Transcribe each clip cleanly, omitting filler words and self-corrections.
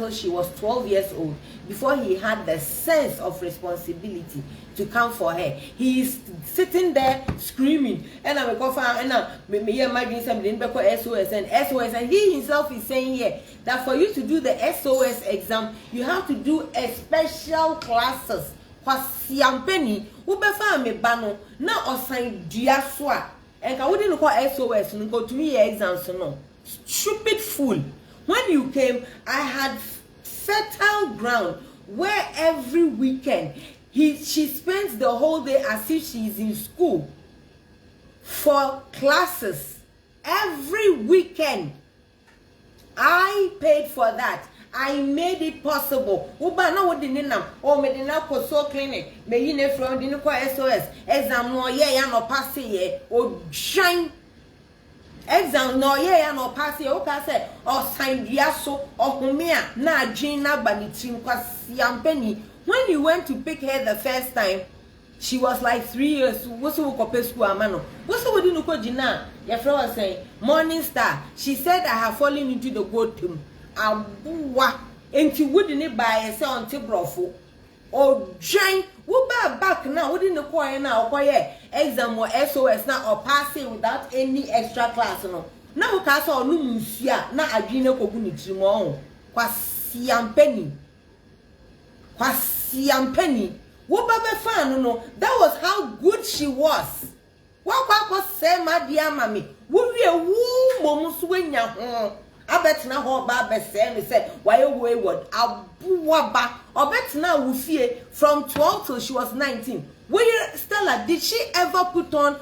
until she was 12 years old before he had the sense of responsibility to come for her. He is sitting there screaming, and I'm go for and me imagine something because SOS, and he himself is saying here that for you to do the SOS exam, you have to do a special classes. Kwasiampeni ubefa me bano na osan dua so a enka wodi no call SOS no go to me exams no. Stupid fool. When you came, I had fertile ground where every weekend she spends the whole day as if she is in school for classes. Every weekend. I paid for that. I made it possible. Uba na wodi ninam o me dina ko so clinic me yine from dina ko SOS exam no ye ya no pass ye o shine exam no ye ya no pass ye o ka say o sign dia so o humia na adwin na ba ni trim kwasi ampani. When you went to pick her the first time, she was like 3 years. What's the work of school, amano? What's the word you Gina? Your friend was saying, Morning Star. She said, I have fallen into the goat tomb. Abuwa. And she wouldn't buy a sound to brofo. Oh, Jane, we'll buy back now. Wouldn't the choir now? Choir exam or SOS now or passing without any extra class. No, now castle no musia. Now I didn't know Kobuni. Kwasi penny. Kwasiampeni. Wobabe fan no. That was how good she was. Wakwa say my dear mammy. Wo we woo mom swenya ho. Abetna ho ba be say why wayward. Abuwaba. Obetna wo fie from 12 till she was 19. Where Stella, did she ever put on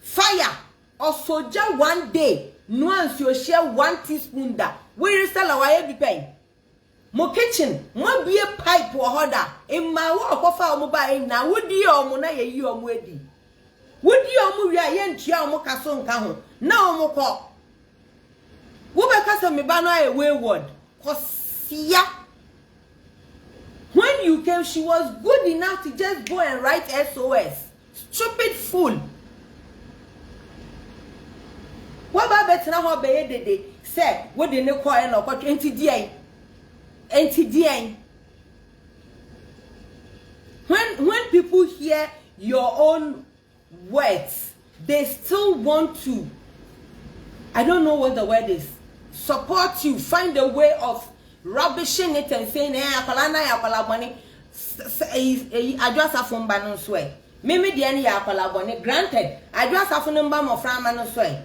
fire or soldier one day? Nuance you share 1 teaspoon da. Where Stella why be paying? Mo kitchen, mo be a pipe or holder. In my work of our mobile now, would you or na ye you am ready? Would you or mu ya yen chia mo kason kaho? Now mo call. Wubeka me bana a wayward. Kosia. When you came, she was good enough to just go and write SOS. Stupid fool. What about better now? How be de say what the no call and or 20 day. When people hear your own words, they still want to, I don't know what the word is, support you, find a way of rubbishing it and saying, money. I just have from Banon Sway. Maybe the any money. Granted, I just have from Bam of Raman Sway.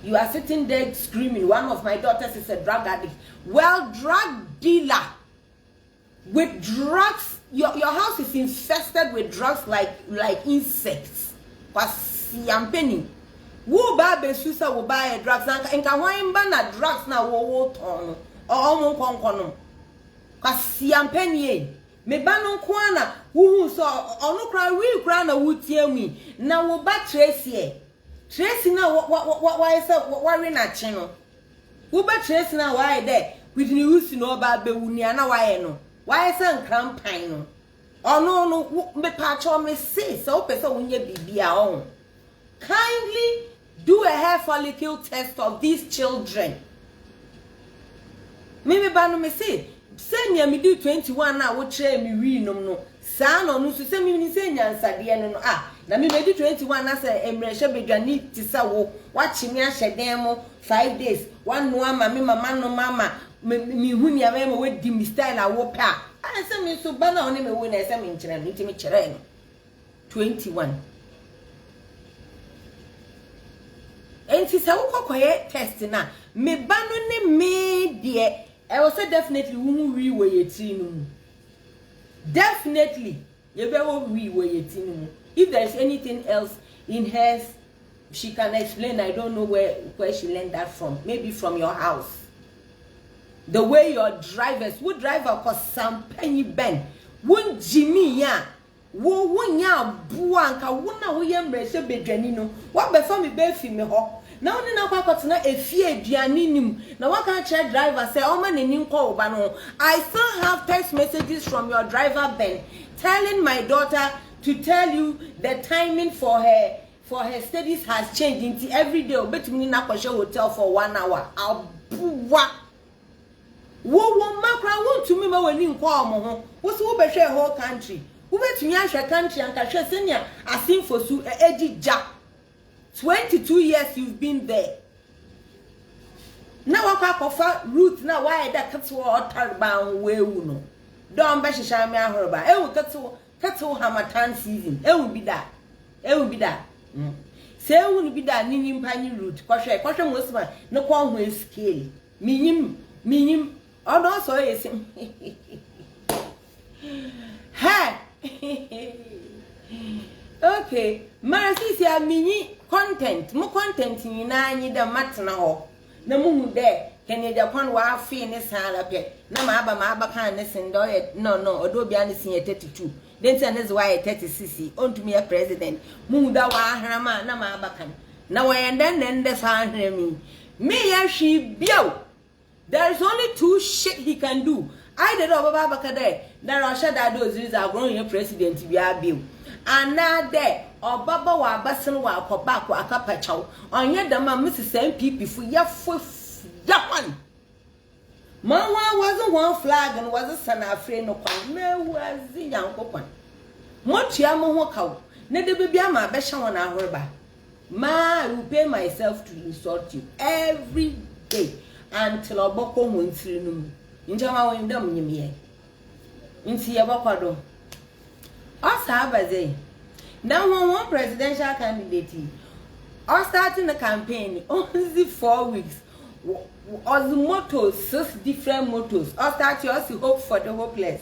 You are sitting there screaming. One of my daughters is a drug addict. Well, drug dealer with drugs. Your house is infested with drugs like insects. Kwasiampeni. Wo ba be susa wo buy drugs na nka hwan ba na drugs na wo ton o mo konkono. Kwasiampeni e. Me ba no ko ana wo hu so onu kra wi kra na wo tie mu na wo ba trace e. Tracy na why say worry na chi no. Wo ba Tracy na why there with news no ba be wuni na why no. Why say nkrampan no. No me patcho me say so person wonye bibia on. Kindly do a hair follicle test of these children. Me ba no me say me do 21 na wo kire me wi nom no. Sa no no so say me ni say nyansade no na me do 21 na say emreshe bedwani ti sa wo wachi me ahyeden mo 5 days one no ama me mama no mama me hu ni ama we di mi style a wo pa I say me so ba na oni me wo na say me nkire me ti me kire no 21 enti say wo kokoye test na me ba no ne me de I will say definitely we were yetin. Definitely, we were yetin. If there is anything else in hers, she can explain. I don't know where she learned that from. Maybe from your house. The way your drivers would drive across some penny ben. Won Jimmy ya. Wo nya buanka wona wo yem reshe bedwani no. What before me be fi me ho. Now only now kwakotena efie aduane nim na waka check driver say o ma nanim call ba no. I still have text messages from your driver Ben telling my daughter to tell you the timing for her studies has changed into every day obetumi na kwahwe hotel for 1 hour. Abuwa to me when you call mo what's who be share whole country who bet me share country and share senior asin for su edi ja 22 years you've been there now akwa root now why that cattle or tarban we no don't be share me ahoroba e wo cattle hamatan season e will be that say won't be that nim pani root kwhwe mosman no kwa ho scale minim odo so yes ha okay marasi sia mini content nyina anyi da matna ho na mu de kene Japan wa afi ne sala pe na ma aba kan ne sindo no odo bia ne sin 32 then say this why 36 ontumi ya president mu da wa ahrama na ma aba kan na wa yenden de sa ahrami me ya hwi bio. There is only two shit he can do. I did over Babakade. There are shut that those is our growing president to be a bill. And now there, or Baba wa Basson wa Kobaku a capacho. On yet the man Mrs. MP for your foot. One. Mama wasn't one flag and was a son afraid no one. No, was the young open. Mochiamo Wokau. Never be a my best on our rubber. Ma, I will pay myself to insult you every day. Until oboko muntri num njama wendam nyimye nti yabakado osa abaze now one presidential candidate or starting the campaign only 4 weeks or the mottos 6 different mottos or start your hope for the hopeless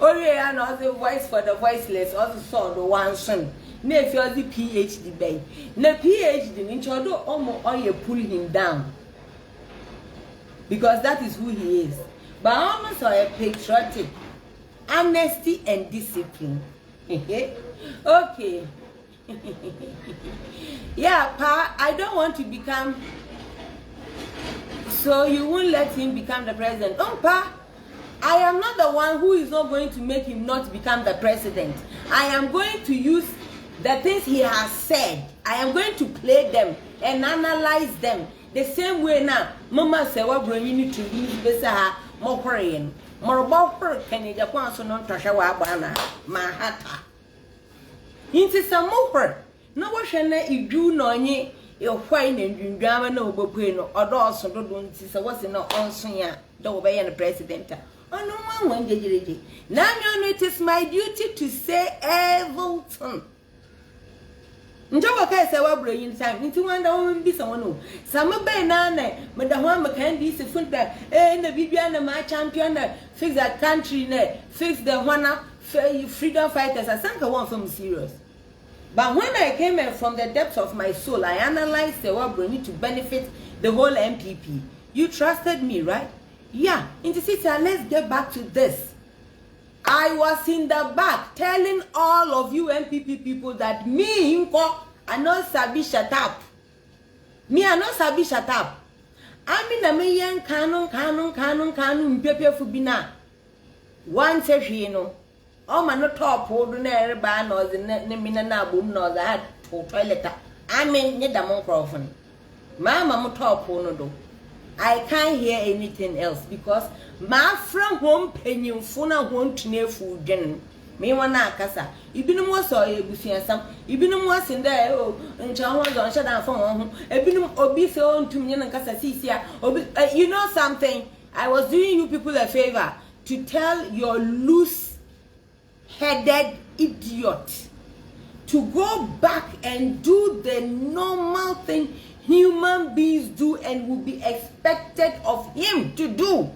or and also voice for the voiceless also saw the one son na if you the PhD bay na PhD in chodo omo or you pull him down because that is who he is. But almost a patriotic, honesty and discipline. Okay. Yeah, Pa, I don't want to become. So you won't let him become the president. Oh, Pa, I am not the one who is not going to make him not become the president. I am going to use the things he has said. I am going to play them and analyze them. The same way now, Mama said, what bring you to use Bessa, more praying, more about her, can you Japan so non Tashawa Bana, Mahata. Into some more. No one shall let you do no ye, your wine and you drama no bopuino, or also don't see so what's in no answer, the obey and the president. Oh, no one went now, it is my duty to say everything. Njoba kai se wa bro yin time nti wanda won bi someone no sama be na na me da ho ma kan di se funta na bibia na ma champion na fix that country na fix the one freedom fighters asanka one from serious. But when I came from the depths of my soul, I analyzed the wa bro need to benefit the whole MPP. You trusted me, right? Yeah. Into sister, let's get back to this. I was in the back telling all of you MPP people that me, I not sabi shut up. Me, I not sabi shut up. I mean, the mayan canon, pepe fubina. One says, you know, oh, my not top ordinary ban or the Nemina boom nor that for toilet. I mean, the microphone. Mamma, top do. I can't hear anything else because my friend won't pay you for now won't near food gen. Me wana kasa. Ibinum was so a busian some. Ibinum was in there, oh, and John was on shut down phone. Ibinum obese on to me and Casa Cisia. You know something? I was doing you people a favor to tell your loose headed idiot to go back and do the normal thing human beings do and will be expected of him to do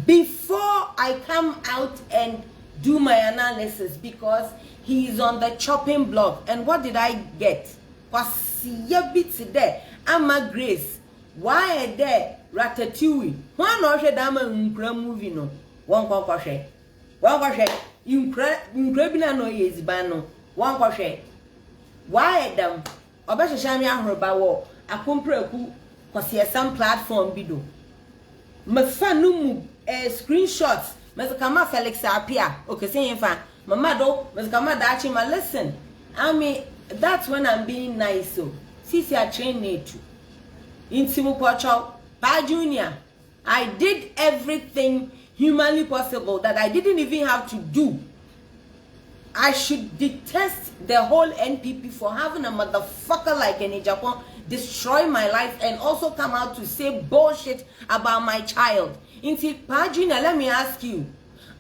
before I come out and do my analysis, because he is on the chopping block. And what did I get? Was there? Ama Grace. Why there? Ratatouille. One or dama movie no. One kwashe. One kwashe. Incredible no is bano. One kwashe. Why them? Obasha shami ahroba wo akompreku kwase some platform bido mafanu mu screenshots mazakama Felix apia okay say fa mama do mazakama dachi ma listen I mean that's when I'm being nice so sisi a train need to intimu pocho pa junior I did everything humanly possible that I didn't even have to do. I should detest the whole NPP for having a motherfucker like an Agyapong destroy my life and also come out to say bullshit about my child. Inti Pajina, let me ask you,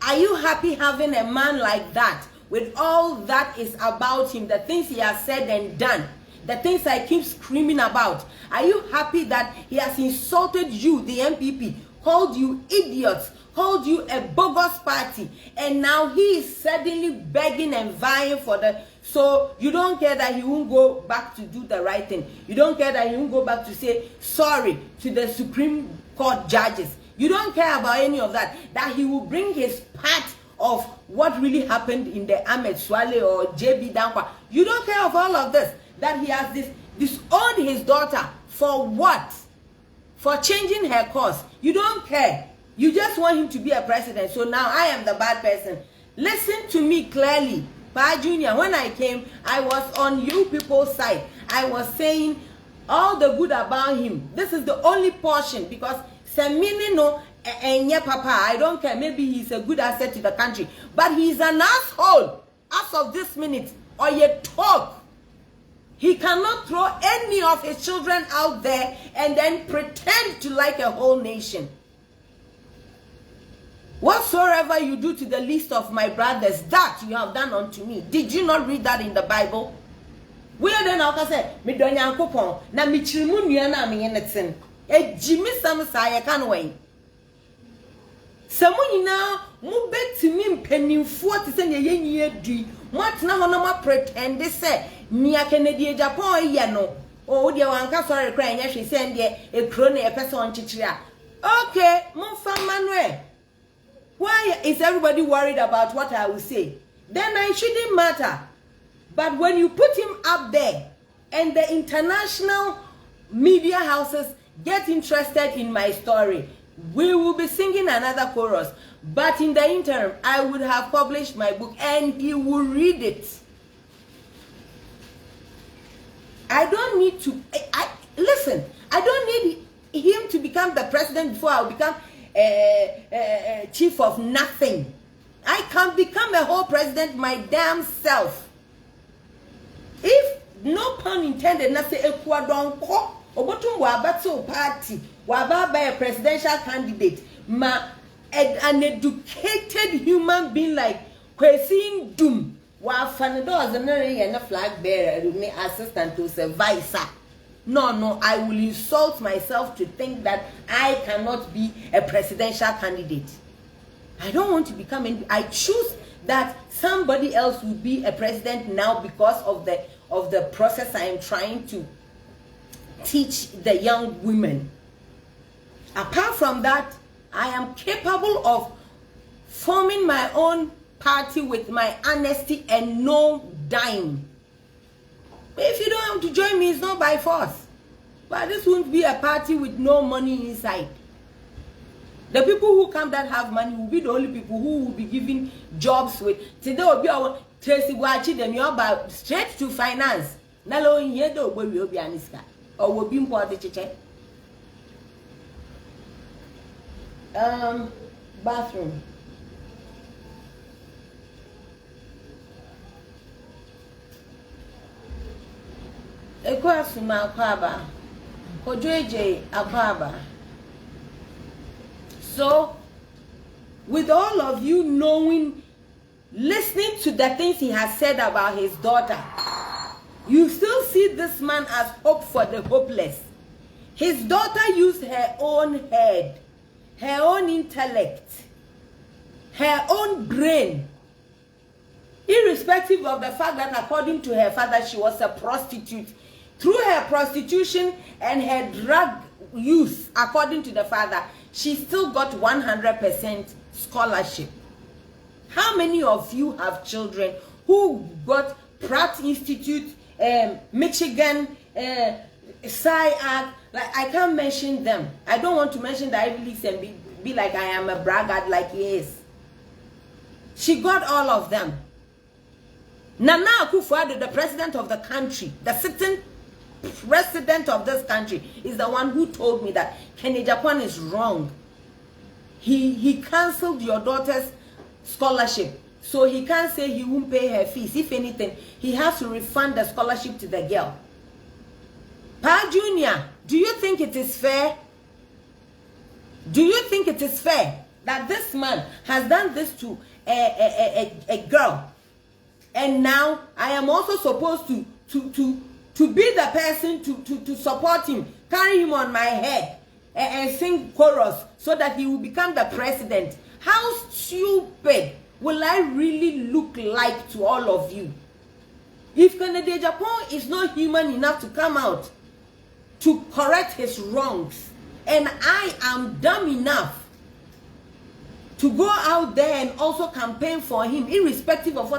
are you happy having a man like that with all that is about him, the things he has said and done, the things I keep screaming about? Are you happy that he has insulted you, the MPP, called you idiots, called you a bogus party, and now he is suddenly begging and vying for the... So you don't care that he won't go back to do the right thing. You don't care that he won't go back to say sorry to the Supreme Court judges. You don't care about any of that. That he will bring his part of what really happened in the Ahmed Swale or JB Dankwa. You don't care of all of this. That he has disowned his daughter for what? For changing her course. You don't care. You just want him to be a president. So now I am the bad person. Listen to me clearly. Pa Junior, when I came, I was on you people's side. I was saying all the good about him. This is the only portion because Semini no enye papa. I don't care. Maybe he's a good asset to the country. But he's an asshole. As of this minute, or you talk. He cannot throw any of his children out there and then pretend to like a whole nation. Whatsoever you do to the least of my brothers, that you have done unto me. Did you not read that in the Bible? We are then also say, me donya kupon na mi chirimu nua na me yenetin. E jimi sam sa ye kan wen. Samu nyina mu betimi mpanimfo te se ne yenyi adu. Mo atena ho na mo pretend say nia Kennedy Agyapong ye no. O de wanka sorry cry nya hwe se nde e kro na e pese on chichiri a. Okay, mo fa Manuel. Why is everybody worried about what I will say? Then I shouldn't matter. But when you put him up there and the international media houses get interested in my story, we will be singing another chorus. But in the interim, I would have published my book and he will read it. I don't need to... listen, I don't need him to become the president before I will become chief of nothing. I can become a whole president my damn self. If no pun intended, na say Ecuador ko obotum wa battle party wa ba a presidential candidate ma an educated human being like Kwesi Ndum wa fanado as a flag bearer, assistant to vice. No, I will insult myself to think that I cannot be a presidential candidate. I don't want to become I choose that somebody else will be a president now because of the process I am trying to teach the young women. Apart from that, I am capable of forming my own party with my honesty and no dime. If you don't have to join me, it's not by force. But this won't be a party with no money inside. The people who come that have money will be the only people who will be giving jobs with. Today will be our Tracy Wachi, them you about straight to finance. Nalo yedo will be aniska or will be important chiche. Bathroom. Ekwasuma akwaba. Kojoeje akwaba. So, with all of you knowing, listening to the things he has said about his daughter, you still see this man as hope for the hopeless. His daughter used her own head, her own intellect, her own brain, irrespective of the fact that according to her father, she was a prostitute. Through her prostitution and her drug use, according to the father, she still got 100% scholarship. How many of you have children who got Pratt Institute, Michigan, SciAc? Like, I can't mention them. I don't want to mention the Ivy Leagues and be like I am a braggart like he is. She got all of them. Nana Akufo-Addo, the president of the country, the sitting president of this country, is the one who told me that Kennedy Agyapong is wrong. he canceled your daughter's scholarship. So he can't say he won't pay her fees. If anything, he has to refund the scholarship to the girl. Pa Junior, do you think it is fair? Do you think it is fair that this man has done this to a girl? And now I am also supposed to be the person to support him, carry him on my head and sing chorus so that he will become the president. How stupid will I really look like to all of you? If Kennedy Agyapong is not human enough to come out to correct his wrongs, and I am dumb enough to go out there and also campaign for him, irrespective of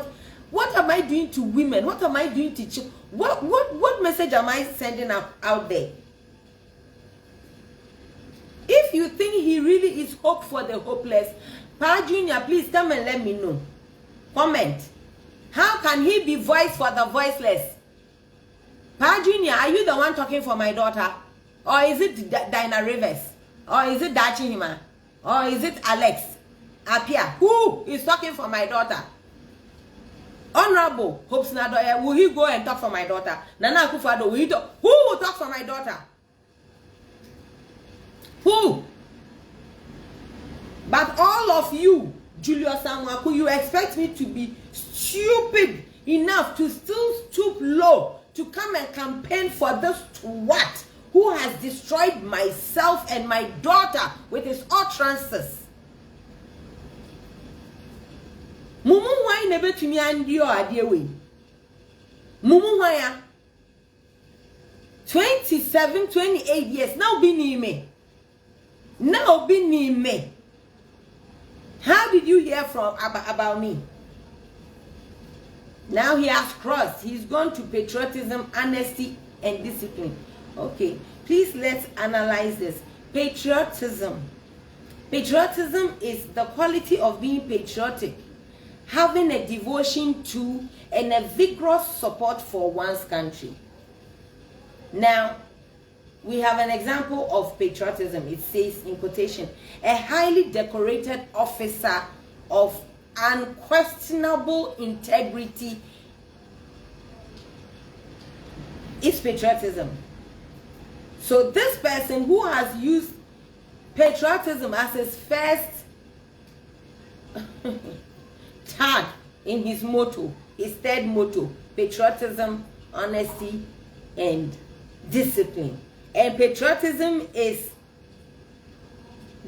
what am I doing to women? What am I doing to children? What message am I sending out there? If you think he really is hope for the hopeless, Pa Junior, please come and let me know. Comment. How can he be voice for the voiceless? Pa Junior, are you the one talking for my daughter? Or is it Dinah Rivers? Or is it Dachi Hima? Or is it Alex Apia? Who is talking for my daughter? Honorable Hopes Nadoya, will he go and talk for my daughter? Nana Akufo-Addo, will he talk? Who will talk for my daughter? Who? But all of you, Julius Amwaku, you expect me to be stupid enough to still stoop low to come and campaign for this twat who has destroyed myself and my daughter with his utterances. Mumu why never to me and you are dear way. Mumu why 27, 28 years now be near me. Now be near me. How did you hear from about me? Now he has crossed. He's gone to patriotism, honesty, and discipline. Okay, please let's analyze this. Patriotism. Patriotism is the quality of being patriotic, having a devotion to and a vigorous support for one's country. Now, we have an example of patriotism. It says in quotation, a highly decorated officer of unquestionable integrity is patriotism. So this person who has used patriotism as his first tag in his motto, his third motto, patriotism, honesty, and discipline. And patriotism is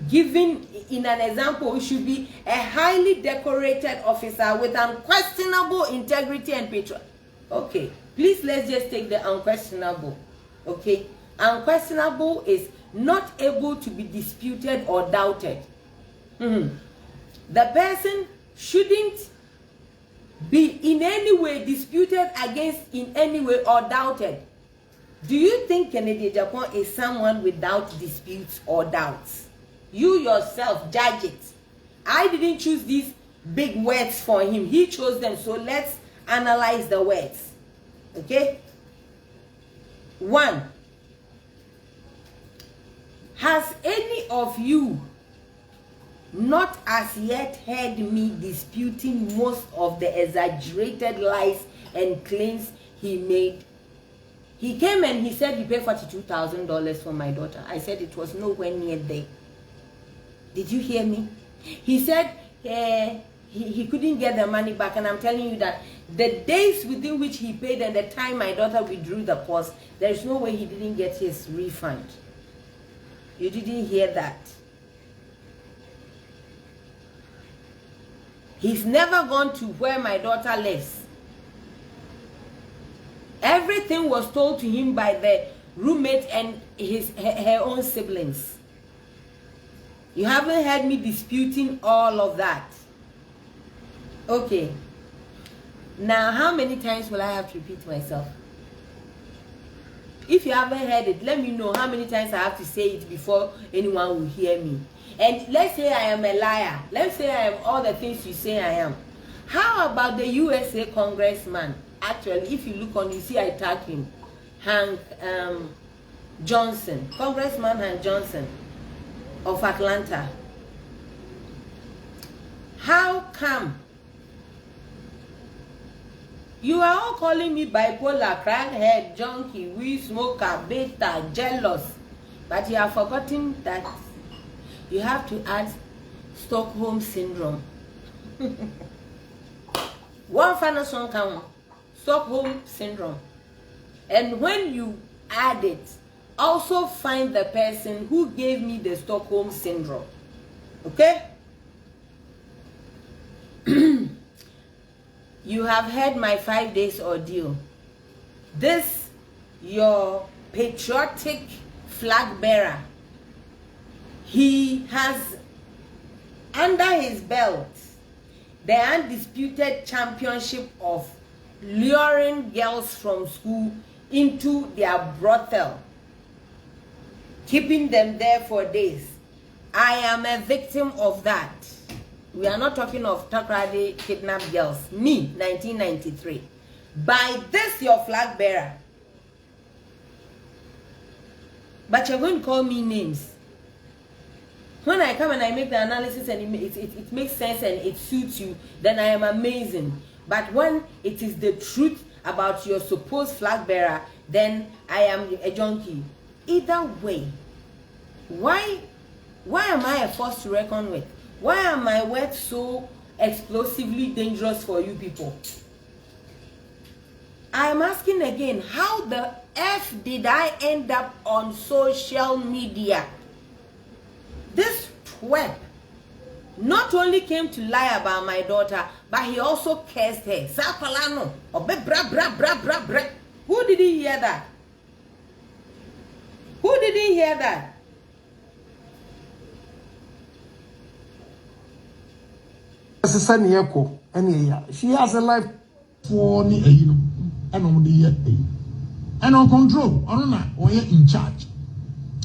given in an example. It should be a highly decorated officer with unquestionable integrity and patriotism. Okay, please let's just take the unquestionable. Okay, unquestionable is not able to be disputed or doubted. The person shouldn't be in any way disputed against in any way or doubted. Do you think Kennedy Agyapong is someone without disputes or doubts? You yourself judge it. I didn't choose these big words for him. He chose them. So let's analyze the words. Okay? 1. Has any of you not as yet heard me disputing most of the exaggerated lies and claims he made? He came and he said he paid $42,000 for my daughter. I said it was nowhere near there. Did you hear me? He said he couldn't get the money back, and I'm telling you that the days within which he paid and the time my daughter withdrew the course, there's no way he didn't get his refund. You didn't hear that. He's never gone to where my daughter lives. Everything was told to him by the roommate and her own siblings. You haven't heard me disputing all of that. Okay. Now, how many times will I have to repeat myself? If you haven't heard it, let me know how many times I have to say it before anyone will hear me. And let's say I am a liar. Let's say I am all the things you say I am. How about the USA congressman? Actually, if you look on, you see I tag him. Hank Johnson. Congressman Hank Johnson of Atlanta. How come? You are all calling me bipolar, crackhead, junkie, weed smoker, beta, jealous. But you have forgotten that you have to add Stockholm syndrome. One final song count, Stockholm syndrome. And when you add it, also find the person who gave me the Stockholm syndrome. Okay? You have heard my 5 days ordeal. This, your patriotic flag bearer, he has under his belt the undisputed championship of luring girls from school into their brothel, keeping them there for days. I am a victim of that. We are not talking of Takrade kidnapped girls. Me, 1993. By this, your flag bearer. But you're going to call me names. When I come and I make the analysis and it makes sense and it suits you, then I am amazing. But when it is the truth about your supposed flag bearer, then I am a junkie. Either way, why am I a force to reckon with? Why are my words so explosively dangerous for you people? I'm asking again, how the F did I end up on social media? This twerp not only came to lie about my daughter, but he also cursed her. Sapalano, obe bra bra bra bra bra. Who did he hear that? Who did he hear that? She has a life for me, and on the year, and on control, or in charge.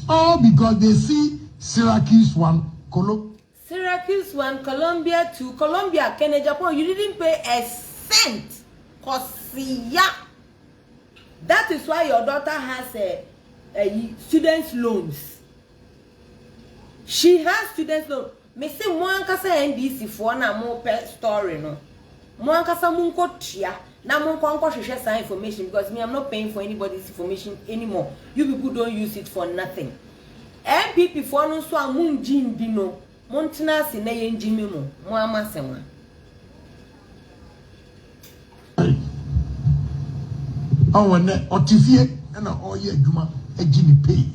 All because they see Syracuse 1, Syracuse 1, Colombia 2, Colombia, Agyapong. You didn't pay a cent. That is why your daughter has a students' loans. She has students' loans. Me say mo ankasa NDC for na mo pe story no. Mo ankasa mo nko tia na mo nko hwehwe some information, because me I'm not paying for anybody's information anymore. You people don't use it for nothing. MPP for no so amun jindi no. Mo ntena se na ye njimi mo. Mo amasema. Awone otifie na oye adwuma agini pay.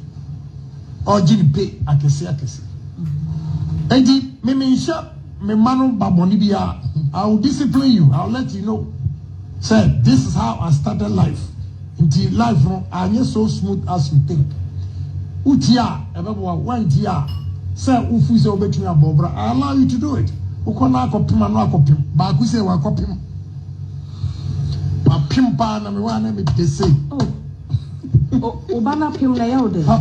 Ogini pay akese. Eji, me manu baboni biya. I will discipline you. I will let you know. Say, this is how I started life. Until life, I'm not so smooth as you think. Utia, ebebo one tia. Say, ufu se obeti me abobra. I allow you to do it. Ukona akopim anu akopim. Ba akuse wa akopim. Ba pimpa na me wana me dese. Obana pim na yawo de. Pa.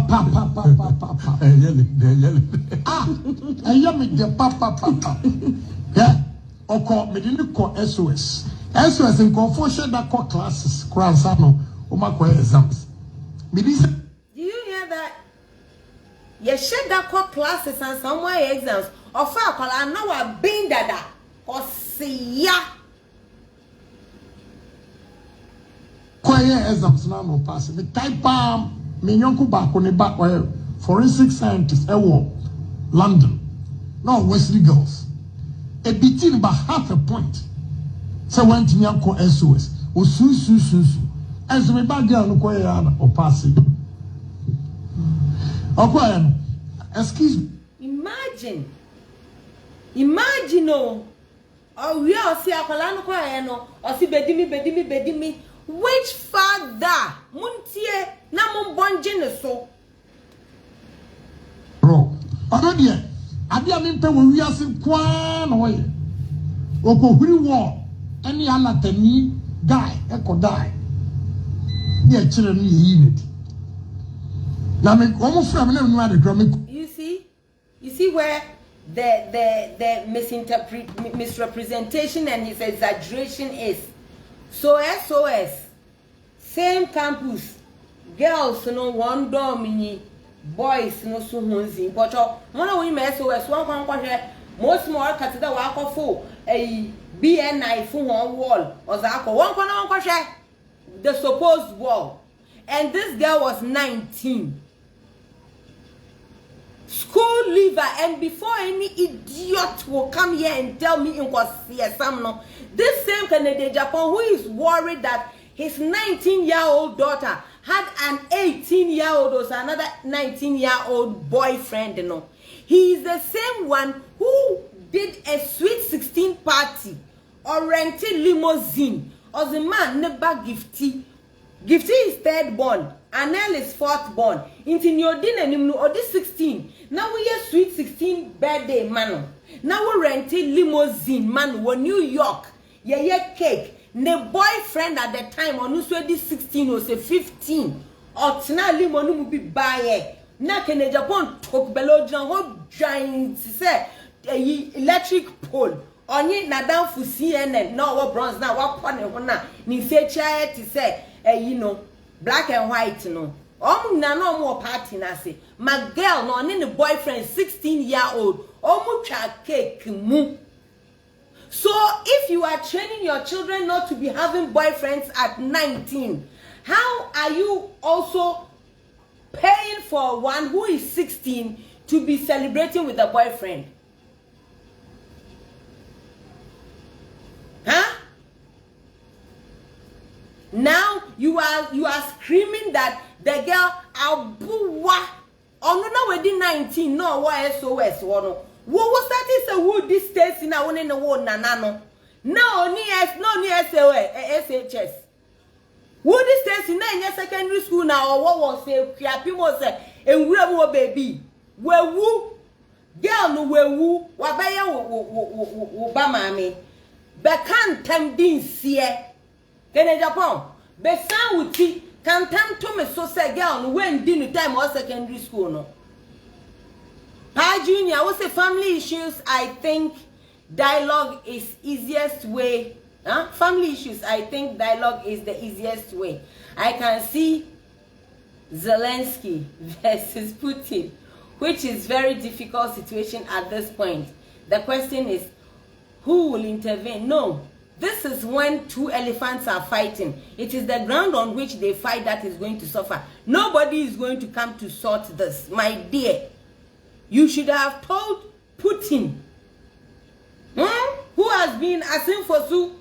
Ah, ayami de pa. Yeah. Oko me didn't call SOS. SOS in confusion that call classes. Kransano. Call exams. Do you hear that? You should that call classes and somewhere exams. Or for I know a bin dada. Or see ya. Quiet exams now no pass. Me type me nyonko back on the back forensic scientist London. No Wesley girls. A between about half a point. So went to me uncle SOS. O su. As me bad girl no quiet or pass it. Okay, excuse me. Imagine no. Oh, we are see akola no quiet no. Or see bedimi. Which father? Muntie na mumbonje ne so. Bro, already ade amempe wo wiase kwa na woye. Okohuri wo any alatani guy die. Ne chire no ye unity. Na me omo fra me na no ade drum. You see where the misrepresentation and his exaggeration is. So SOS, same campus, girls no one door mini, boys no so hunzi. But one of women SOS one most more cut that walk for a BNI for one wall or the one share the supposed wall. And this girl was 19. School leaver, and before any idiot will come here and tell me it was no. This same Canadian Agyapong who is worried that his 19-year-old daughter had an 18-year-old or another 19-year-old boyfriend, you know. He is the same one who did a sweet 16 party or rented limousine or the man never gifty. Gifty is third born, Anel is fourth born. Into Nyodin and or this 16. Now we are sweet 16 birthday man. Now we rented limousine man wo New York. Yeah cake. The boyfriend at the time on this 16 or say 15. Or tina limo no be buy. Na Kenya Japan talk below ho giant say electric pole. Onye na down for CNN no what bronze na what pon ho na ni say chair to say you know, black and white, no. No more party na say. My girl, no, and the boyfriend, 16-year-old, cake mu. So if you are training your children not to be having boyfriends at 19, how are you also paying for one who is 16 to be celebrating with a boyfriend? Huh? Now you are screaming that the girl abuwa no within 19 no what SOS one what that is a wood this states in a one in the world nanano no ni SHS wood this states in a secondary school now or what was say Agyapong say and we are baby we woo girl no we woo wabaya wo ba mami be kan tem din sie Kenya Agyapong be san wuti can tam to me so say girl no when din time or secondary school no Pa Junior we say family issues. I think dialogue is easiest way. Family issues, I think dialogue is the easiest way. I can see Zelensky versus Putin, which is very difficult situation at this point. The question is, who will intervene? No. This is when two elephants are fighting. It is the ground on which they fight that is going to suffer. Nobody is going to come to sort this. My dear, you should have told Putin, who has been Asim Fosu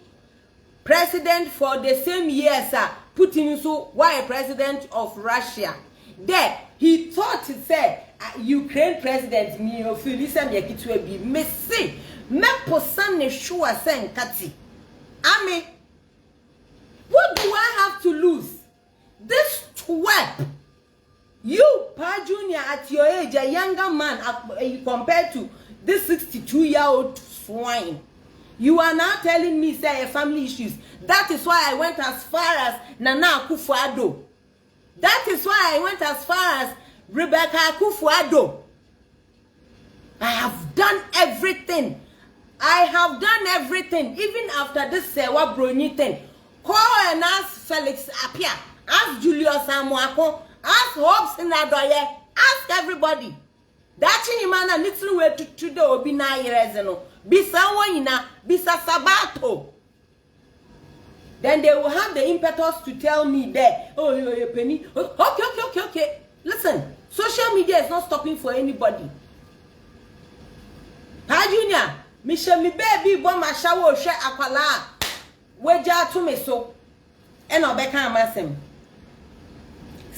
president for the same year, sir. Putin so why a president of Russia? There, he thought he said, Ukraine president, me of Philisa Yakitwe be missing. Me posan ne shua sen kati. Ame, what do I have to lose? This twerp, you, Pa Junior, at your age, a younger man, compared to this 62-year-old swine. You are now telling me, say, family issues. That is why I went as far as Nana Akufo-Addo. That is why I went as far as Rebecca Akufo-Addo. I have done everything. I have done everything, even after this Sewa Brony thing. Call and ask Felix Apia, ask Julius Samuako, ask Hobbs in Adoye, ask everybody. That Chinimana needs to wait to the Obina Yerezeno. Bisa Wayina, Bisa Sabato. Then they will have the impetus to tell me that, oh, you're a penny. Okay. Listen, social media is not stopping for anybody. Pa Junior, Michelle, me baby, bomb my shower, share aquala. Weja to me so. And I'll back on myself.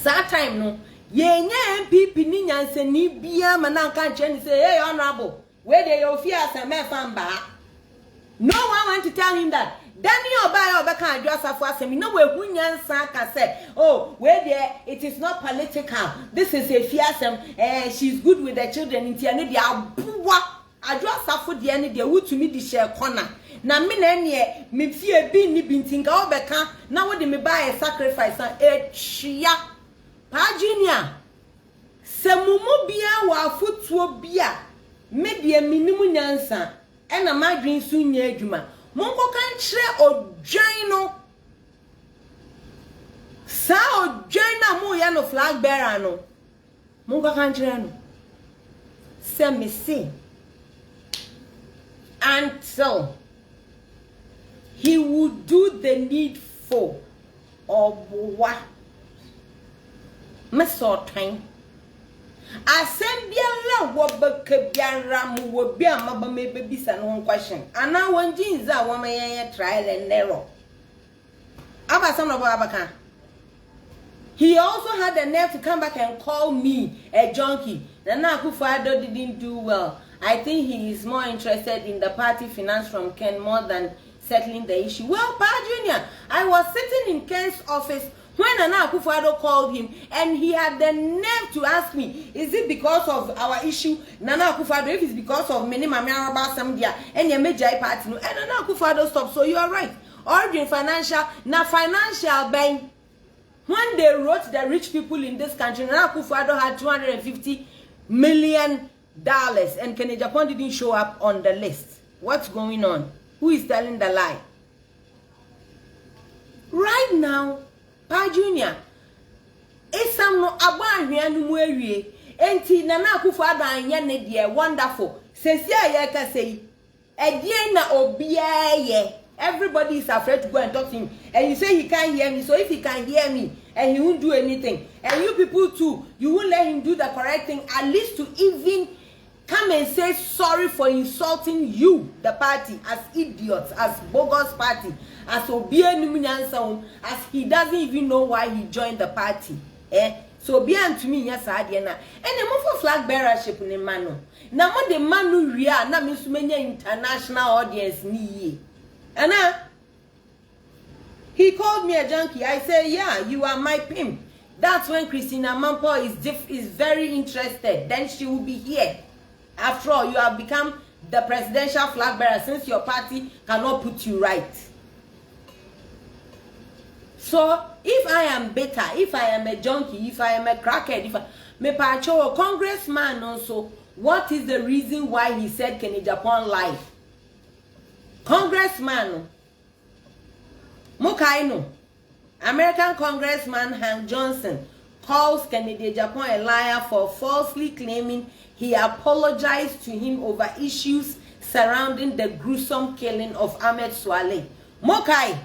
That time, no. Ye MPP Ninyan ni bia mananka chen say, hey, honorable, where they your fears and me famba. No one want to tell him that. Daniel Bayo Beka address for us, no way Hunyan Saka said, oh, where there it is not political. This is a fearsome, she's good with the children in Tiania. Address for the end of the wood to me the share corner. Na me me fear be ni bintinga obeka, now what they me buy a sacrifice and chia. Pa Junior, se mumu bia wa footwo bia, me de minimum nyansa, and a madrin soon ye juma. Monko can share or join Sa o join mo ya no flag bearer no. Monko can share no. Se me say. until he would do the needful or what meso time asembia wo biara mu wo bia maba me bebisa no question ana won jinza wo mayen trial and error abasam no abaka. He also had the nerve to come back and call me a junkie. Nana Akufo-Addo didn't do well. I think he is more interested in the party finance from Ken more than settling the issue. Well, Pa Junior, I was sitting in Ken's office when Nana Akufo-Addo called him, and he had the nerve to ask me, is it because of our issue, Nana Akufo-Addo, if it's because of many Mamiaraba Samdia and your major party? And Nana Akufo-Addo stopped. So you are right. Origin Financial, na financial bank. When they wrote the rich people in this country, Nana Akufo-Addo had $250 million, and Kennedy Agyapong didn't show up on the list. What's going on? Who is telling the lie? Right now, Pa Junior, esam no abanhwea no mu awie, enti Nana Akufo-Addo anya ne de wonderful. Sesi aye ka sei, edie na obia ye. Everybody is afraid to go and talk to him. And you say he can't hear me. So if he can hear me and he won't do anything, and you people too, you won't let him do the correct thing, at least to even come and say sorry for insulting you, the party, as idiots, as bogus party, as Obianumunyansa, as he doesn't even know why he joined the party. So Obian to me, yes, I did. And the move for flag bearership in the manu. Now, what the manu ria, na misumenya international audience ni. Anna, he called me a junkie. I said, yeah, you are my pimp. That's when Christina Mampo is very interested. Then she will be here. After all, you have become the presidential flag bearer since your party cannot put you right. So, if I am bitter, if I am a junkie, if I am a crackhead, if I me pacho a congressman also, what is the reason why he said Kennedy Agyapong lied? Congressman Mokaino, American Congressman Hank Johnson calls Kennedy Agyapong a liar for falsely claiming he apologized to him over issues surrounding the gruesome killing of Ahmed Swale. Mokai,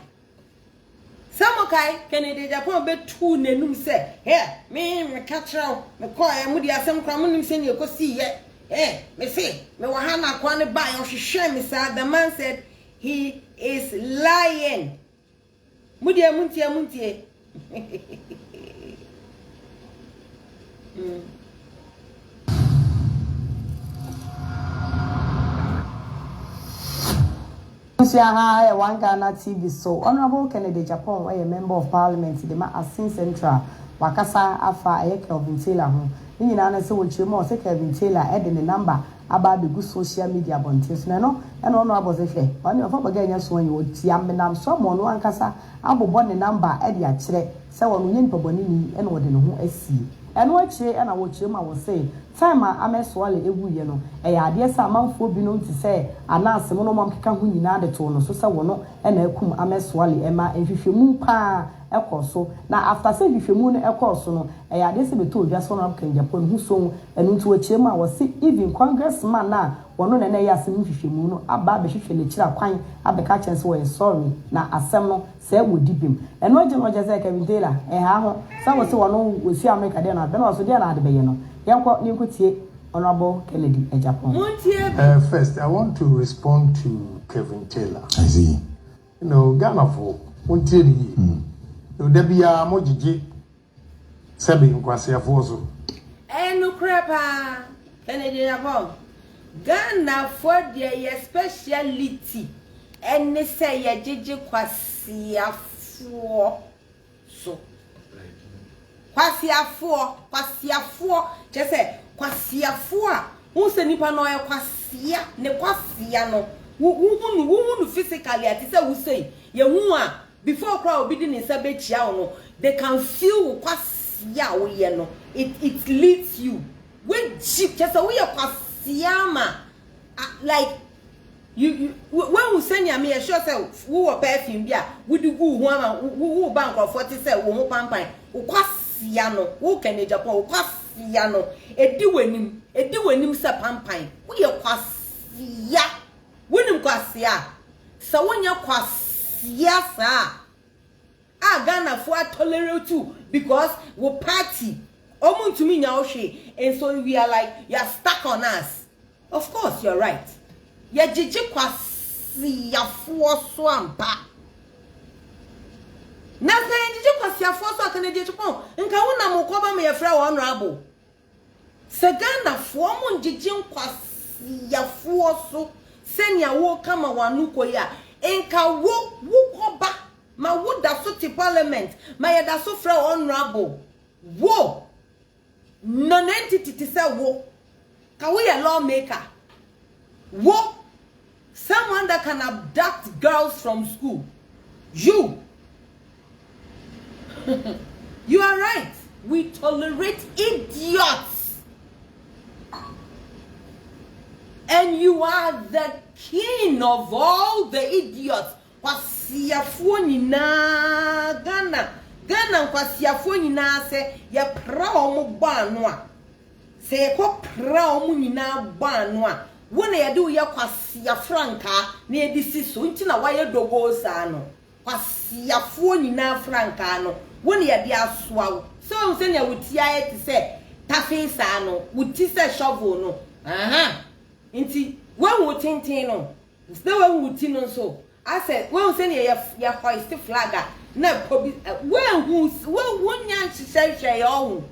Samokai, Kennedy Agyapong be two nenum say, here, me catch out, me call Mudi Asam Kramunim send you go see yet. Me say, me wahana kwane buy or she share me sir. The man said he is lying. Mudia muntie. One Ghana TV. So Honorable Kennedy Agyapong, a member of Parliament, the ma Asin Central, Wakasa Afa Kelvin Taylor home. You know, so which you more say Kelvin Taylor adding the number about the good social media bontes. No, and honorable say, one of our gainers when you would see am someone one cassa, I'll born the number at the actually, so on yin pobonini and what in who I see. And what ye and I watch him, I will say, time I may swallow a woo, you know, a idea some month for be known to say, and now some monk can win another tone, so no, and I come I may swallow Emma, and if you move pa. So now after saying if you moon a course no I did be told just one of Kenya Agyapong who so and into a chairman was see even congressman now one on an ayasim if you moon about the shifting the quine at the catchers were sorry now a seminal say would dip him and what you just like Kevin Taylor and how some was one will see America then also there at the Bayano. Young you could see Honorable Kennedy Agyapong. First, I want to respond to Kevin Taylor. I see. You know, Ghana for one there be a mojiji Sabi Nkwasi Afoso. No crapa Kennedy Agyapong. Ghana for their speciality and they say ya Jiji Kwasi Afo. So Kwasi Afo, just say Kwasi Afo. Who say nipa no ya Kwasia, ne Kwasia no. Who physically at who say ye who before crowd bidding in Sabet no, they can feel Kwasia we no. It leads you. When cheap just a way of Kwasiama like you when we send me a sure say who were perfume there, we do who bank of 40 say who pampai, Kwasia no, who can Agyapong, Kwasia no, a do when him say pampai, we are Kwasia. Winning kwasia. So when you kwasia sa. Ghana for tolerate too because we party. Omun to me now she. And so we are like, you're stuck on us. Of course, you're right. Ya jiji kwasia for swampa. Na say jiji kwasia for so can dey chupon. Nka wona mo koba me yefra honorable. Se Ghana for mun jiji kwasia for so senya wo kama wanu koya. Nka wo koba ma wo da so ti parliament ma ya da so fra honorable. Wo non-entity to say wo. Can we a lawmaker? Wo someone that can abduct girls from school. You. You are right. We tolerate idiots. And you are the king of all the idiots. Kwasiafo nyina Ghana kwasiafo nyina se ye pra omo ba no a se ye ko pra omo nyina ba no a wona ye de ye kwasiafranka na ye di siso nti na wa ye dogo sa no kwasiafo nyina franka no wona ye de asoa so se na wutia ye ti se tafe sa no wuti se shovel no nti when wo tintin no se when wuti no so I said, when say you hoist flag, na pobi when who nyan hye yo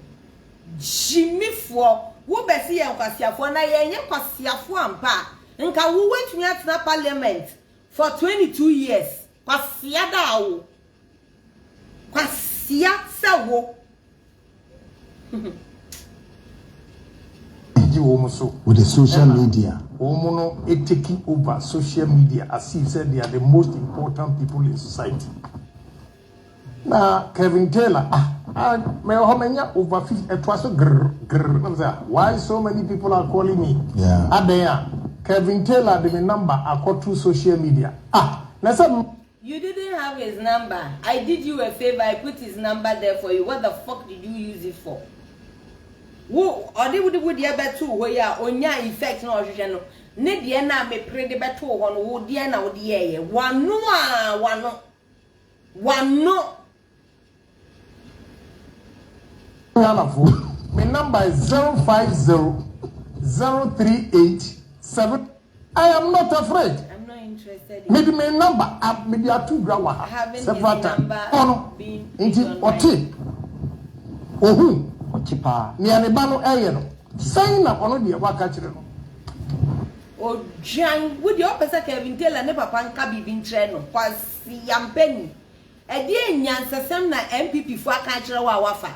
Jimmy for wo be se yen kwasiafo na yen ye kwasiafo ampa nka wo wetumi atena parliament for 22 years kwasia da wo kwasia sawo with the social media. It taking over social media as if said they are the most important people in society. Now, Kevin Taylor, may over 50. It was so why so many people are calling me? Yeah. Kevin Taylor, the number I call through social media. You didn't have his number. I did you a favor. I put his number there for you. What the fuck did you use it for? Wo odi would ya betu wo ya onya effect na ohwehwe no ne de na me pre de betu ho no wo de na wo de ye wano my number is 050-038-7. I am not afraid. I'm not interested in maybe my number maybe are too grawa several times oh Ochipa. Ni anebano no. Sign up on the waka chire no. O jan wo de opesa Kevin Taylor ne papa nka bibi ntre no kwasi yampeni. E de nyansasem na MPP fo aka chire wa wafa.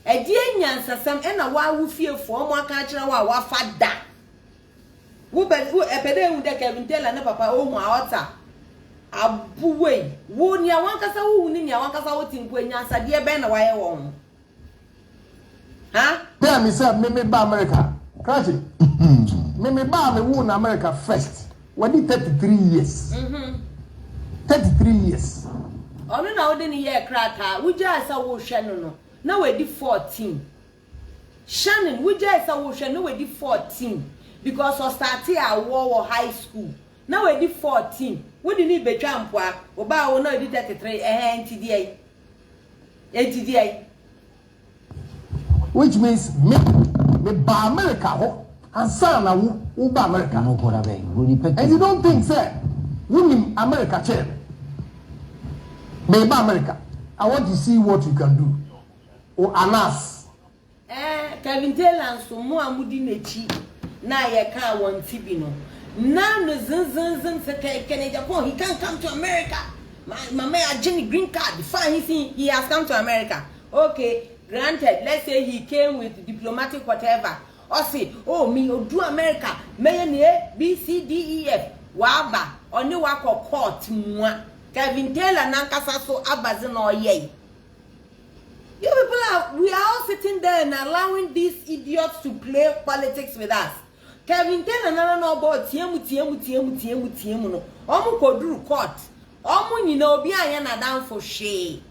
E de nyansasem e na wa wufiefo mo aka chire wa wafa da. Wo epede hu de Kevin Taylor ne papa o hu awota. Abuwe wo ni awankasa wo ni awankasa wo tinko nyansa de be na wa ye wo. Huh? Tell me, sir, me ba America. Crash it. Me ba me won America first. What did 33 years? 33 years. Oh no, now didn't hear cracker. We just saw Shannon. Now we did 14. Shannon, we just saw Shannon. We did 14 because we started our war high school. Now we did 14. We didn't need be jump. Oba we now did 33. NTDA. Which means me ba America ho ansa na wo ba America no go rabe and you don't think say women America chair me ba America. I want to see what you can do or anas Kevin Taylor so mo amudi nechi na ye ka won tibi no na no zin say Agyapong he can't come to America. My man Jenny green card fine he has come to America. Okay, granted, let's say he came with diplomatic whatever. Or say, oh, me, or do America, may B, C, D, E, F, Waba, or new work or court, Kevin Taylor, Nankasa, so Abazin or yay. You people we are all sitting there and allowing these idiots to play politics with us. Kevin Taylor, no about TM, no. Omu kodru court. Omu, you know, be I na down for shade.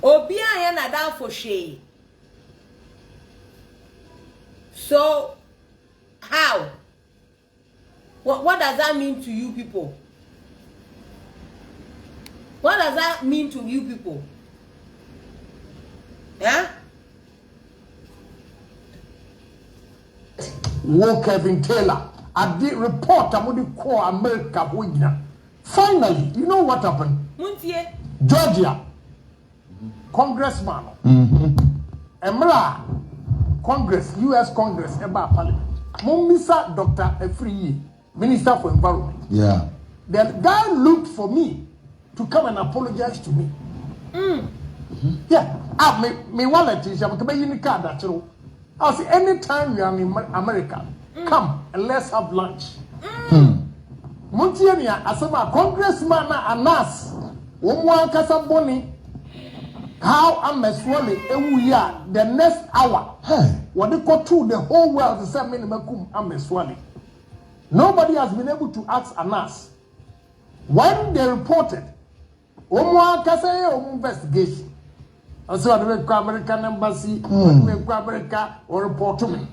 Obi aye na down for shade. So how What does that mean to you people? What does that mean to you people? Yeah? Wo Kevin Taylor, I did report I'm going to call America. Finally, you know what happened? Muntie. Georgia, congressman, Emra, Congress, U.S. Congress, Eba Parliament. Mumisa Dr. Efriye, Minister for Environment. Yeah. The guy looked for me to come and apologize to me. Yeah. Me wallet is I'm going to card that you. I'll say anytime you are in America, come and let's have lunch. Muntiania, as a congressman and us, one kasa boni. How I'm a swally the next hour. What they go through the whole world the same minimum I'm a swally. Nobody has been able to ask Anas. When they reported, one kasa investigation. And so the American embassy, America or report to me.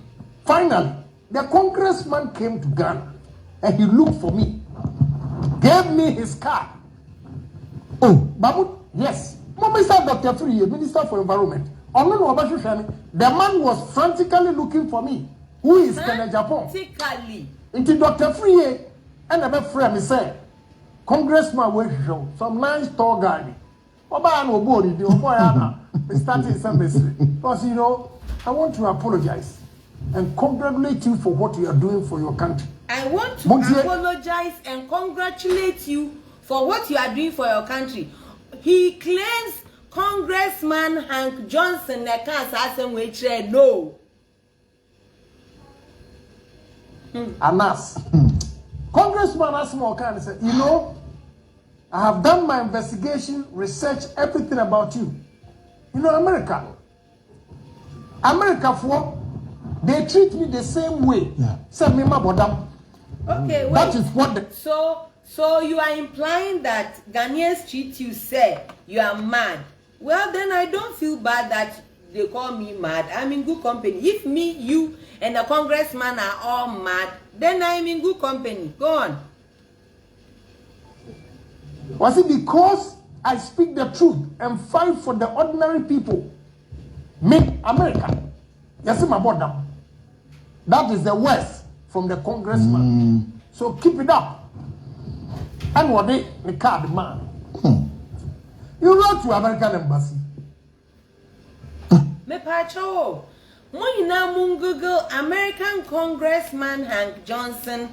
Finally, the congressman came to Ghana and he looked for me, gave me his card. Oh, Babu, yes. Mr. Dr. Free, Minister for Environment. The man was frantically looking for me. Who is Agyapong? Frantically. Into Dr. Free, and a friend, he said, Congressman will show some nice tall guy. Oba no body, the Oboyana, starting semester. Because you know, I want to apologize and congratulate you for what you are doing for your country. I want to apologize and congratulate you for what you are doing for your country. He claims Congressman Hank Johnson no. Anas. Congressman Asmo Khan said, you know, I have done my investigation, research, everything about you. You know, America for they treat me the same way. Yeah. Send me my bodam. Okay, wait. That is what the So you are implying that Ghanaians treat you, say you are mad. Well, then I don't feel bad that they call me mad. I'm in good company. If me, you, and the congressman are all mad, then I'm in good company. Go on. Was it because I speak the truth and fight for the ordinary people? Me, America. Yes, my bodam. That is the worst from the congressman. So keep it up. And what they the card man. You wrote to American embassy. Me pacho. Monina mun Google American Congressman Hank Johnson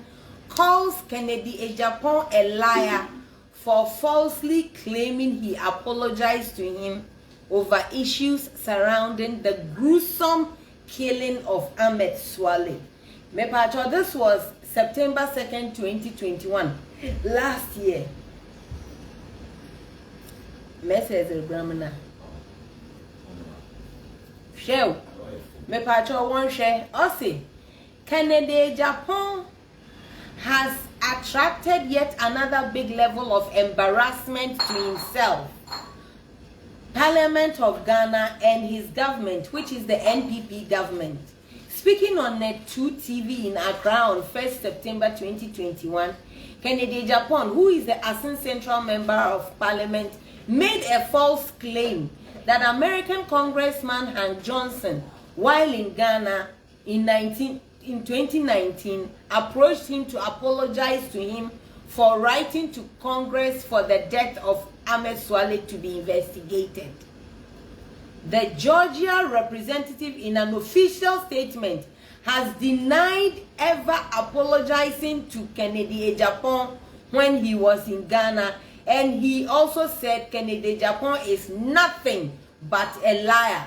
calls Kennedy Agyapong a liar for falsely claiming he apologized to him over issues surrounding the gruesome killing of Ahmed Swale. Me pacho, this was September 2nd, 2021. Last year. Message Brahmana. Share. Me pacho one share. Also, Kennedy Agyapong has attracted yet another big level of embarrassment to himself, Parliament of Ghana and his government, which is the NPP government. Speaking on Net2 TV in Accra on 1st September 2021, Kennedy Agyapong, who is the Asin Central Member of Parliament, made a false claim that American Congressman Hank Johnson, while in Ghana in 2019, approached him to apologize to him for writing to Congress for the death of Ahmed Swale to be investigated. The Georgia representative, in an official statement, has denied ever apologizing to Kennedy Agyapong when he was in Ghana, and he also said Kennedy Agyapong is nothing but a liar.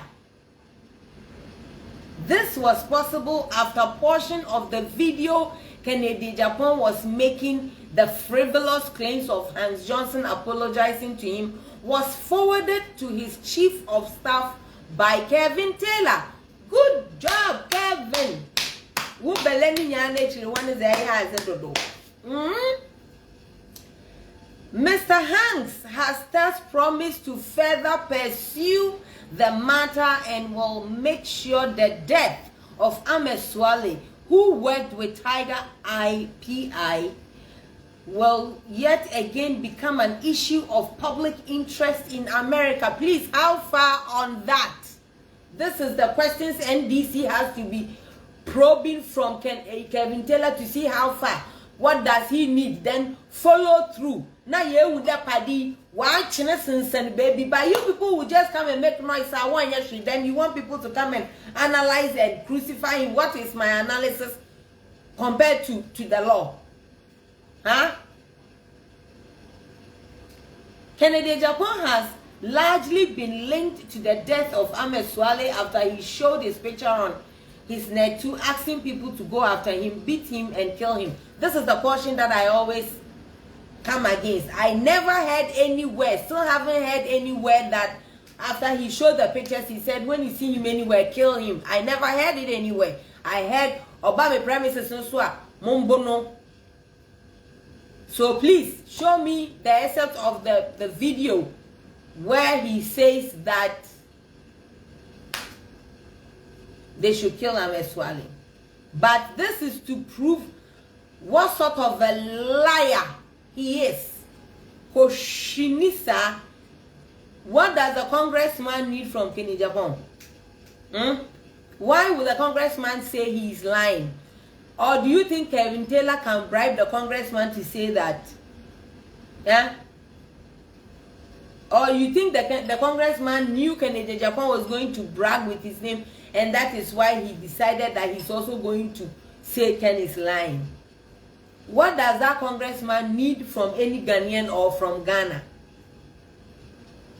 This was possible after a portion of the video Kennedy Agyapong was making the frivolous claims of Hank Johnson apologizing to him was forwarded to his chief of staff by Kevin Taylor. Good job, Kevin. Mr. Hanks has thus promised to further pursue the matter and will make sure the death of Ahmed Swale who worked with Tiger IPI, will yet again become an issue of public interest in America. Please, how far on that? This is the questions NDC has to be probing from Kevin Taylor to see how far. What does he need? Then follow through. Now you would that party watch and baby, but you people will just come and make noise. I want you. Then you want people to come and analyze and crucify him. What is my analysis compared to the law? Huh? Kennedy Agyapong has largely been linked to the death of Ahmed Swale after he showed his picture on his net to asking people to go after him, beat him, and kill him. This is the portion that I always come against. I never heard anywhere, still haven't heard anywhere that after he showed the pictures, he said, when you see him anywhere, kill him. I never heard it anywhere. I heard Obama premises no Mombono. So please show me the excerpt of the video where he says that they should kill Ahmed Swale. But this is to prove what sort of a liar he is. Koshinisa, what does the congressman need from Kennedy Agyapong? Why would the congressman say he is lying? Or do you think Kevin Taylor can bribe the congressman to say that? Yeah? Or you think the congressman knew Kennedy Agyapong was going to brag with his name, and that is why he decided that he's also going to say Ken is lying? What does that congressman need from any Ghanaian or from Ghana?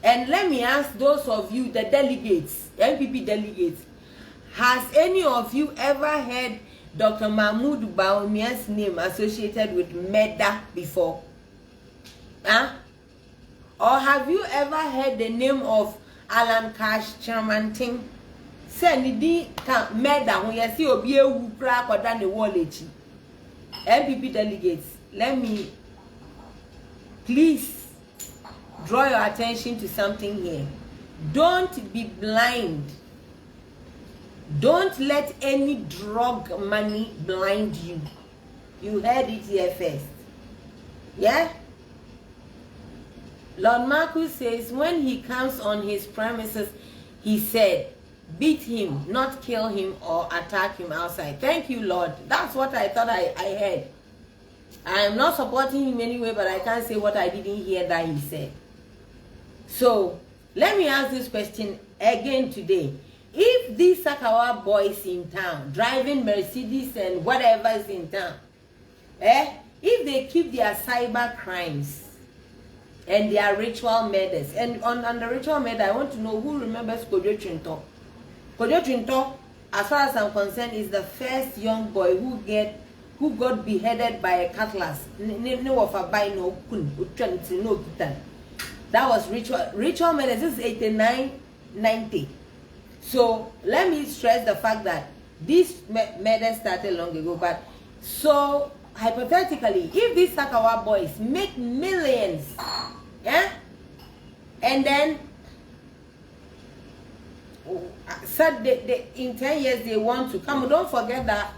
And let me ask those of you, the delegates, NPP delegates, has any of you ever heard Dr. Mahmoud Bawumia's name associated with murder before? Huh? Or have you ever heard the name of Alan Cash Chairman-Ting? Say nidi ka murder when you see obi ewu pra kwada ne wallet. NPP delegates, let me please draw your attention to something here. Don't be blind. Don't let any drug money blind you. You heard it here first. Yeah? Lord Marcus says when he comes on his premises, he said, beat him, not kill him or attack him outside. Thank you, Lord. That's what I thought I heard. I am not supporting him anyway, but I can't say what I didn't hear that he said. So, let me ask this question again today. If these Sakawa boys in town, driving Mercedes and whatever is in town, if they keep their cyber crimes and their ritual murders, and on the ritual murder, I want to know who remembers Kodjo Trinto. Kodjo Trinto, as far as I'm concerned, is the first young boy who got beheaded by a cutlass. That was ritual murders. This is 89, 90. So let me stress the fact that this murder started long ago. But so hypothetically, if these Sakawa boys make millions, yeah, and then said in 10 years they want to come, don't forget that.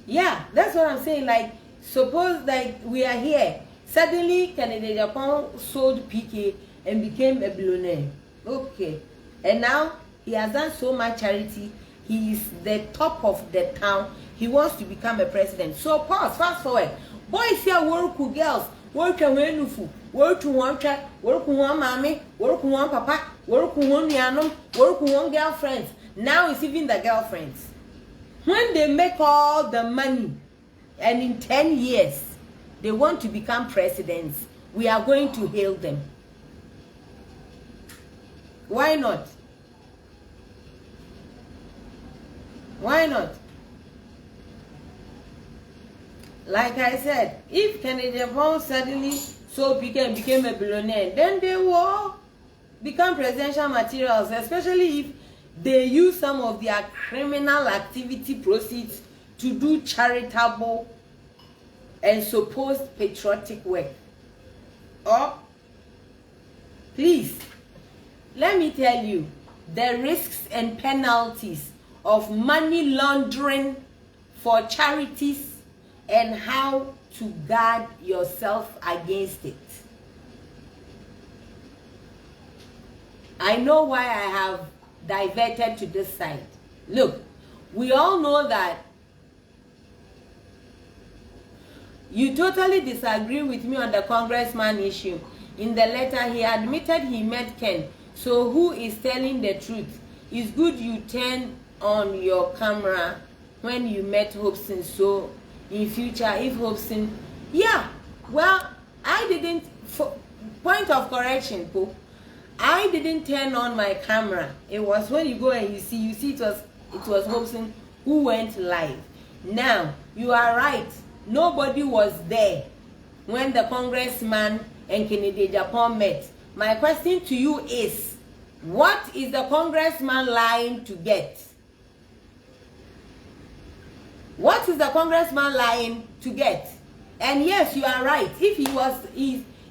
Yeah, that's what I'm saying. Like, suppose like we are here. Suddenly, Kennedy Agyapong sold PK and became a billionaire. Okay. And now, he has done so much charity. He is the top of the town. He wants to become a president. So, pause, fast forward. Boys here work with girls. Work with Wenufu. Work with one child. Work with one mommy. Work with one papa. Work with one yanom. Work with one girlfriend. Now it's even the girlfriends. When they make all the money, and in 10 years, they want to become presidents, we are going to hail them. Why not? Why not? Like I said, if Kennedy Agyapong suddenly became a billionaire, then they will become presidential materials, especially if they use some of their criminal activity proceeds to do charitable and supposed patriotic work. Or, please, let me tell you, the risks and penalties of money laundering for charities and how to guard yourself against it. I know why I have diverted to this side. Look, we all know that you totally disagree with me on the congressman issue. In the letter, he admitted he met Ken. So who is telling the truth? It's good you turn on your camera when you met Hobson. So in future, if Hobson, yeah, well, I didn't, point of correction, Pope. I didn't turn on my camera. It was when you go and you see it was Hobson who went live. Now, you are right. Nobody was there when the congressman and Kennedy Agyapong met. My question to you is, what is the congressman lying to get? What is the congressman lying to get? And yes, you are right. If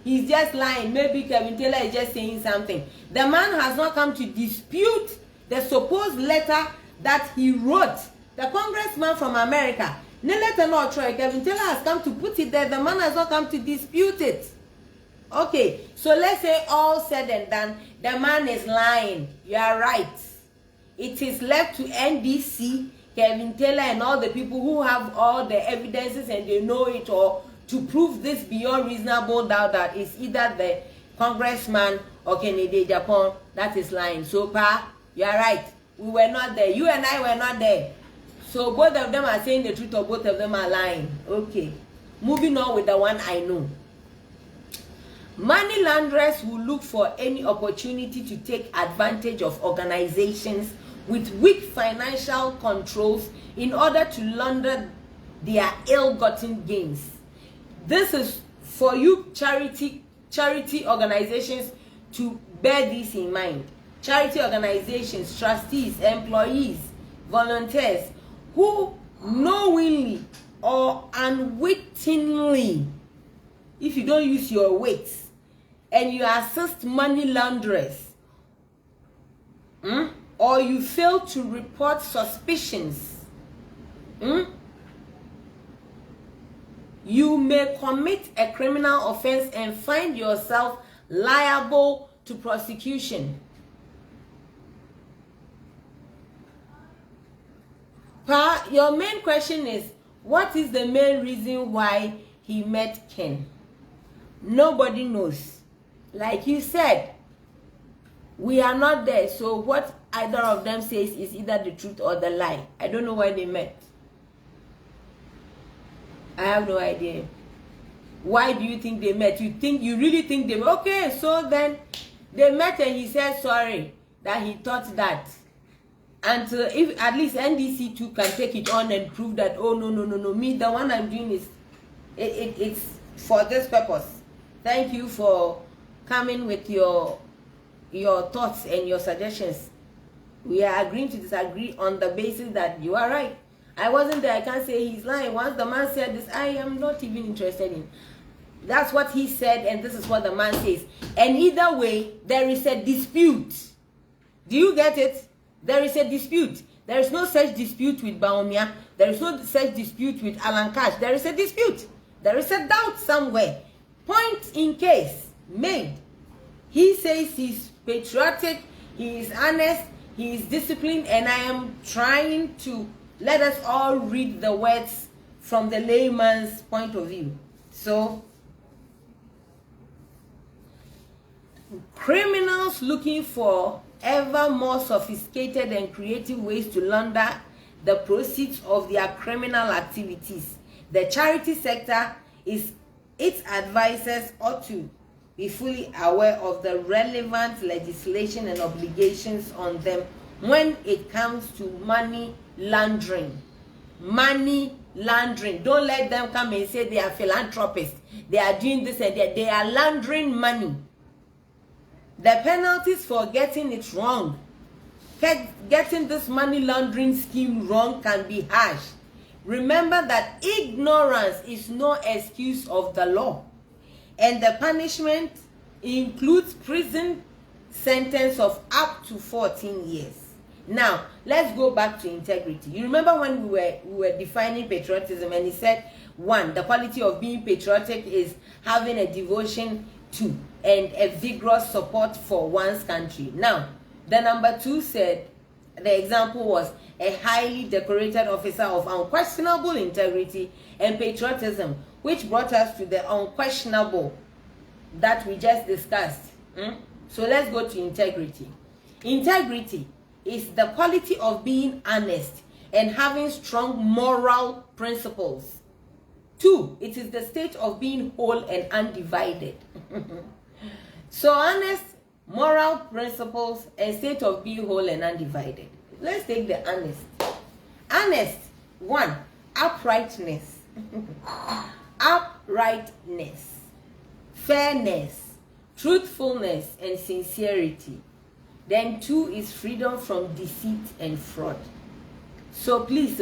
he's just lying, maybe Kevin Taylor is just saying something. The man has not come to dispute the supposed letter that he wrote. The congressman from America. No letter not Troy. Kevin Taylor has come to put it there. The man has not come to dispute it. Okay, so let's say all said and done, the man is lying. You are right. It is left to NDC, Kevin Taylor, and all the people who have all the evidences and they know it all to prove this beyond reasonable doubt that it's either the congressman or Kennedy Agyapong that is lying. So, Pa, you are right. We were not there. You and I were not there. So both of them are saying the truth or both of them are lying. Okay. Moving on with the one I know. Money launderers will look for any opportunity to take advantage of organizations with weak financial controls in order to launder their ill-gotten gains. This is for you charity organizations to bear this in mind. Charity organizations, trustees, employees, volunteers who knowingly or unwittingly, if you don't use your weights, and you assist money launderers, or you fail to report suspicions, you may commit a criminal offense and find yourself liable to prosecution. Pa, your main question is, what is the main reason why he met Ken? Nobody knows. Like you said, we are not there, so what either of them says is either the truth or the lie. I don't know why they met. I have no idea. Why do you think they met? You really think they met? Okay, so then they met and he said sorry that he thought that. And if at least NDC too can take it on and prove that, oh no, me, the one I'm doing is it's for this purpose. Thank you for coming with your thoughts and your suggestions. We are agreeing to disagree on the basis that you are right. I wasn't there. I can't say he's lying. Once the man said this, I am not even interested in. That's what he said, and this is what the man says. And either way, there is a dispute. Do you get it? There is a dispute. There is no such dispute with Baumia. There is no such dispute with Alan Cash. There is a dispute. There is a doubt somewhere. Point in case made. He says he's patriotic, he is honest, he is disciplined, and I am trying to let us all read the words from the layman's point of view. So, criminals looking for ever more sophisticated and creative ways to launder the proceeds of their criminal activities. The charity sector is its advisors ought to be fully aware of the relevant legislation and obligations on them when it comes to money laundering. Money laundering. Don't let them come and say they are philanthropists. They are doing this and that. They are laundering money. The penalties for getting it wrong, getting this money laundering scheme wrong, can be harsh. Remember that ignorance is no excuse of the law, and the punishment includes prison sentence of up to 14 years. Now, let's go back to integrity. You remember when we were defining patriotism, and he said, one, the quality of being patriotic is having a devotion to and a vigorous support for one's country. Now, the number 2 said, the example was a highly decorated officer of unquestionable integrity and patriotism, which brought us to the unquestionable that we just discussed. So let's go to integrity. Integrity is the quality of being honest and having strong moral principles. 2, it is the state of being whole and undivided. So honest, moral principles, and state of being whole and undivided. Let's take the honest. Honest, 1, uprightness. Uprightness, fairness, truthfulness, and sincerity. Then 2 is freedom from deceit and fraud. So please,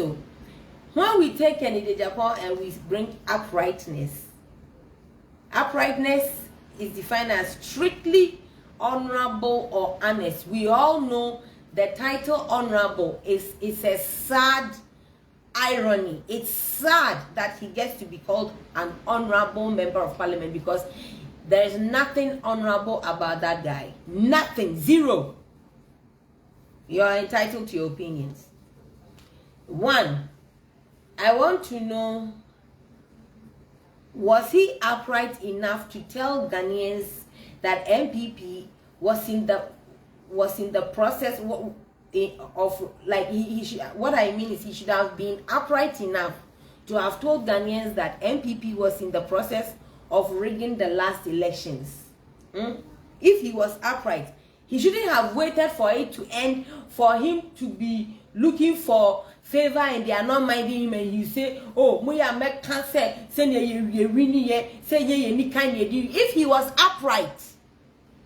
when we take Kennedy Agyapong and we bring uprightness, uprightness is defined as strictly honorable or honest. We all know the title honorable is a sad irony. It's sad that he gets to be called an honorable member of parliament, because there is nothing honorable about that guy. Nothing. Zero. You are entitled to your opinions. 1, I want to know, was he upright enough to tell Ghanaians that MPP was in the process of, like, he should, what I mean is he should have been upright enough to have told Ghanaians that MPP was in the process of rigging the last elections. If he was upright, he shouldn't have waited for it to end for him to be looking for favor and they are not minding him, and you say, oh, make cancer, if he was upright,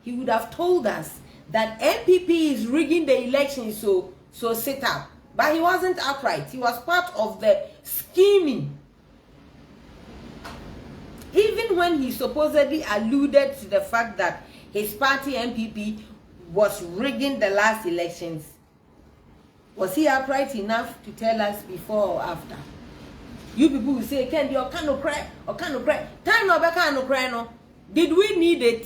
he would have told us that MPP is rigging the election, so sit up. But he wasn't upright. He was part of the scheming. Even when he supposedly alluded to the fact that his party MPP was rigging the last elections, was he upright enough to tell us before or after? You people will say, Candy, or can no cry, or can no cry. Time no back no cry no. Did we need it?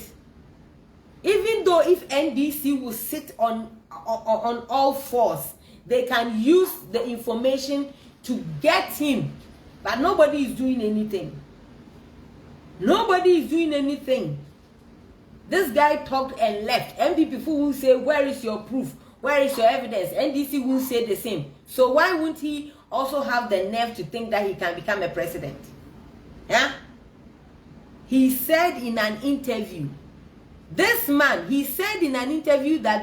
Even though if NDC will sit on all fours, they can use the information to get him. But nobody is doing anything. Nobody is doing anything. This guy talked and left. MPP people will say, where is your proof? Where is your evidence? NDC will say the same. So why wouldn't he also have the nerve to think that he can become a president? Yeah? He said in an interview, this man, he said in an interview that